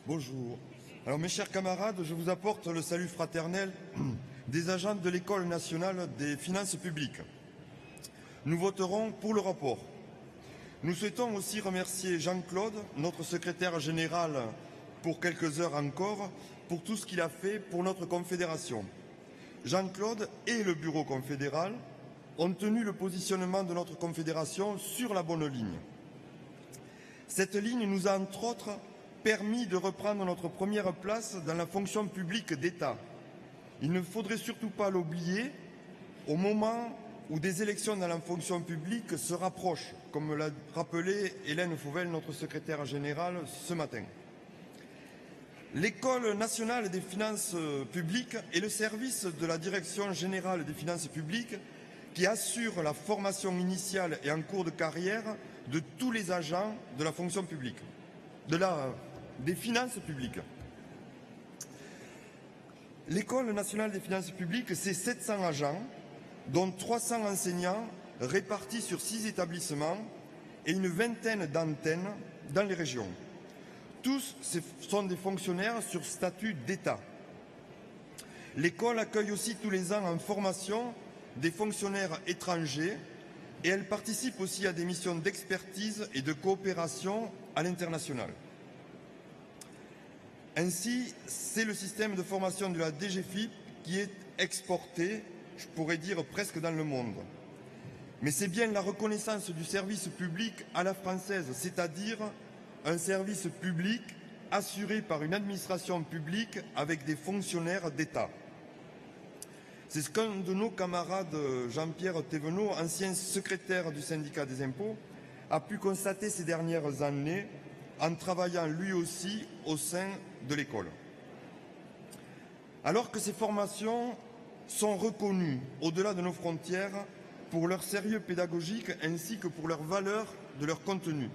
Bonjour. Alors mes chers camarades, je vous apporte le salut fraternel des agents de l'École nationale des finances publiques. Nous voterons pour le rapport. Nous souhaitons aussi remercier Jean-Claude, notre secrétaire général, pour quelques heures encore, pour tout ce qu'il a fait pour notre confédération. Jean-Claude et le bureau confédéral ont tenu le positionnement de notre confédération sur la bonne ligne. Cette ligne nous a entre autres permis de reprendre notre première place dans la fonction publique d'État. Il ne faudrait surtout pas l'oublier au moment où des élections dans la fonction publique se rapprochent, comme l'a rappelé Hélène Fauvel, notre secrétaire générale, ce matin. L'École nationale des finances publiques est le service de la Direction générale des finances publiques qui assure la formation initiale et en cours de carrière de tous les agents de la fonction publique, des finances publiques. L'École nationale des finances publiques, c'est 700 agents, dont 300 enseignants répartis sur 6 établissements et une vingtaine d'antennes dans les régions. Tous sont des fonctionnaires sur statut d'État. L'école accueille aussi tous les ans en formation des fonctionnaires étrangers et elle participe aussi à des missions d'expertise et de coopération à l'international. Ainsi, c'est le système de formation de la DGFiP qui est exporté, je pourrais dire presque dans le monde. Mais c'est bien la reconnaissance du service public à la française, c'est-à-dire un service public assuré par une administration publique avec des fonctionnaires d'État. C'est ce qu'un de nos camarades, Jean-Pierre Thévenot, ancien secrétaire du syndicat des impôts, a pu constater ces dernières années en travaillant lui aussi au sein de l'école. Alors que ces formations sont reconnues au-delà de nos frontières pour leur sérieux pédagogique ainsi que pour leur valeur de leur contenu.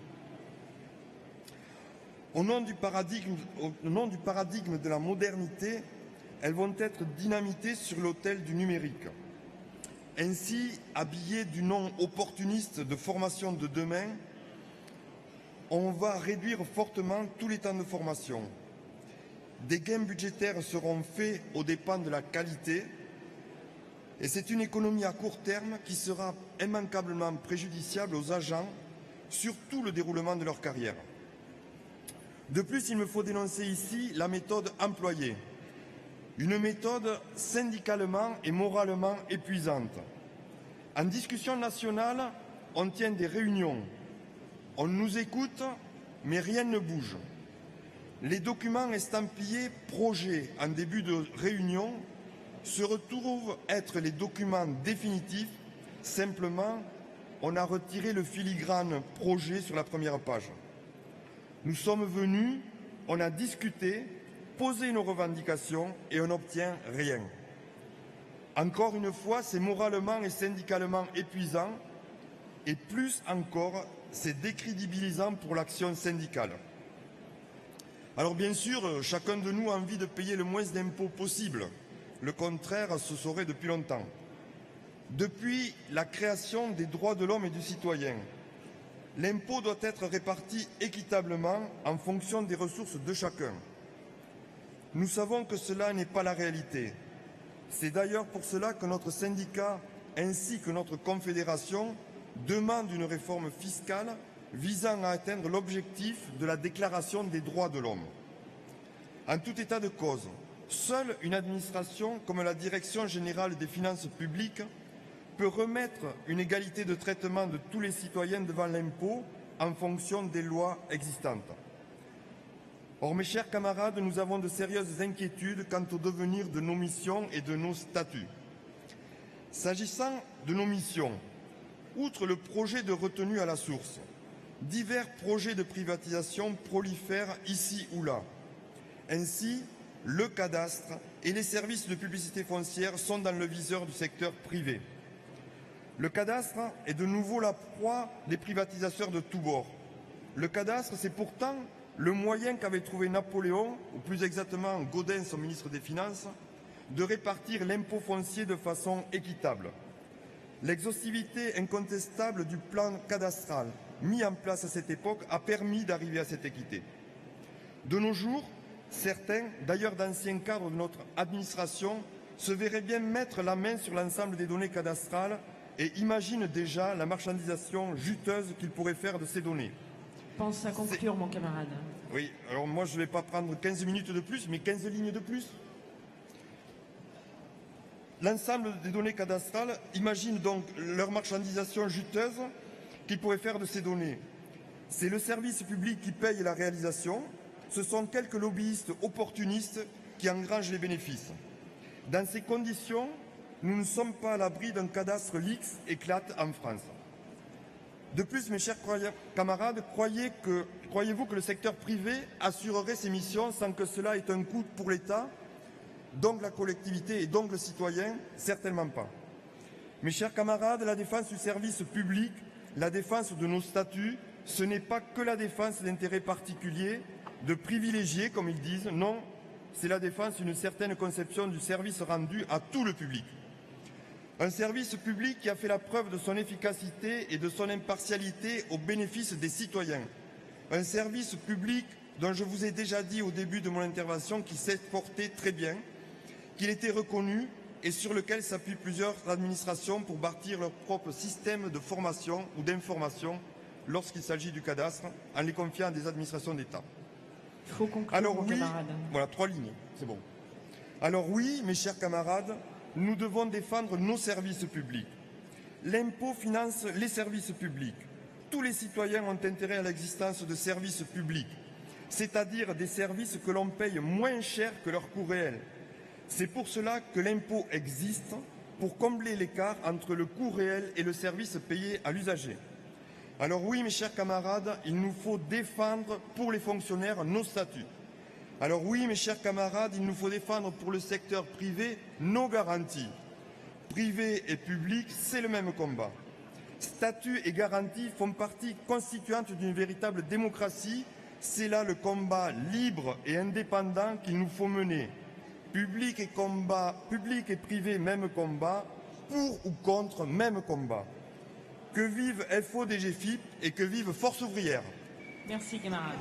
Au nom du paradigme de la modernité, elles vont être dynamitées sur l'autel du numérique. Ainsi, habillées du nom opportuniste de formation de demain, on va réduire fortement tous les temps de formation. Des gains budgétaires seront faits aux dépens de la qualité et c'est une économie à court terme qui sera immanquablement préjudiciable aux agents sur tout le déroulement de leur carrière. De plus, il me faut dénoncer ici la méthode employée. Une méthode syndicalement et moralement épuisante. En discussion nationale, on tient des réunions. On nous écoute, mais rien ne bouge. Les documents estampillés projets en début de réunion se retrouvent être les documents définitifs. Simplement, on a retiré le filigrane projet sur la première page. Nous sommes venus, on a discuté, posé nos revendications et on n'obtient rien. Encore une fois, c'est moralement et syndicalement épuisant et plus encore, c'est décrédibilisant pour l'action syndicale. Alors bien sûr, chacun de nous a envie de payer le moins d'impôts possible. Le contraire se saurait depuis longtemps. Depuis la création des droits de l'homme et du citoyen, l'impôt doit être réparti équitablement en fonction des ressources de chacun. Nous savons que cela n'est pas la réalité. C'est d'ailleurs pour cela que notre syndicat ainsi que notre confédération demandent une réforme fiscale visant à atteindre l'objectif de la Déclaration des droits de l'homme. En tout état de cause, seule une administration comme la Direction générale des finances publiques peut remettre une égalité de traitement de tous les citoyens devant l'impôt en fonction des lois existantes. Or, mes chers camarades, nous avons de sérieuses inquiétudes quant au devenir de nos missions et de nos statuts. S'agissant de nos missions, outre le projet de retenue à la source, divers projets de privatisation prolifèrent ici ou là. Ainsi, le cadastre et les services de publicité foncière sont dans le viseur du secteur privé. Le cadastre est de nouveau la proie des privatisateurs de tous bords. Le cadastre, c'est pourtant le moyen qu'avait trouvé Napoléon, ou plus exactement Gaudin, son ministre des Finances, de répartir l'impôt foncier de façon équitable. L'exhaustivité incontestable du plan cadastral mis en place à cette époque a permis d'arriver à cette équité. De nos jours, certains, d'ailleurs d'anciens cadres de notre administration, se verraient bien mettre la main sur l'ensemble des données cadastrales et imaginent déjà la marchandisation juteuse qu'ils pourraient faire de ces données. Pense à conclure, mon camarade. Oui, alors moi je ne vais pas prendre 15 minutes de plus, mais 15 lignes de plus. L'ensemble des données cadastrales imagine donc leur marchandisation juteuse qu'ils pourraient faire de ces données. C'est le service public qui paye la réalisation. Ce sont quelques lobbyistes opportunistes qui engrangent les bénéfices. Dans ces conditions, nous ne sommes pas à l'abri d'un cadastre Lix éclate en France. De plus, mes chers camarades, croyez-vous que le secteur privé assurerait ces missions sans que cela ait un coût pour l'État, donc la collectivité et donc le citoyen? Certainement pas. Mes chers camarades, la défense du service public, la défense de nos statuts, ce n'est pas que la défense d'intérêts particuliers, de privilégiés, comme ils disent. Non, c'est la défense d'une certaine conception du service rendu à tout le public. Un service public qui a fait la preuve de son efficacité et de son impartialité au bénéfice des citoyens. Un service public dont je vous ai déjà dit au début de mon intervention qu'il s'est porté très bien, qu'il était reconnu et sur lequel s'appuient plusieurs administrations pour bâtir leur propre système de formation ou d'information lorsqu'il s'agit du cadastre, en les confiant à des administrations d'État. Il faut conclure, Alors mon oui, camarade. voilà, 3 lignes, c'est bon. Alors oui, mes chers camarades, nous devons défendre nos services publics. L'impôt finance les services publics. Tous les citoyens ont intérêt à l'existence de services publics, c'est-à-dire des services que l'on paye moins cher que leur coût réel. C'est pour cela que l'impôt existe, pour combler l'écart entre le coût réel et le service payé à l'usager. Alors oui, mes chers camarades, il nous faut défendre pour les fonctionnaires nos statuts. Alors oui, mes chers camarades, il nous faut défendre pour le secteur privé nos garanties. Privé et public, c'est le même combat. Statuts et garanties font partie constituante d'une véritable démocratie. C'est là le combat libre et indépendant qu'il nous faut mener. Public et privé, même combat. Pour ou contre, même combat. Que vive FO DGFIP et que vive Force ouvrière. Merci, camarade.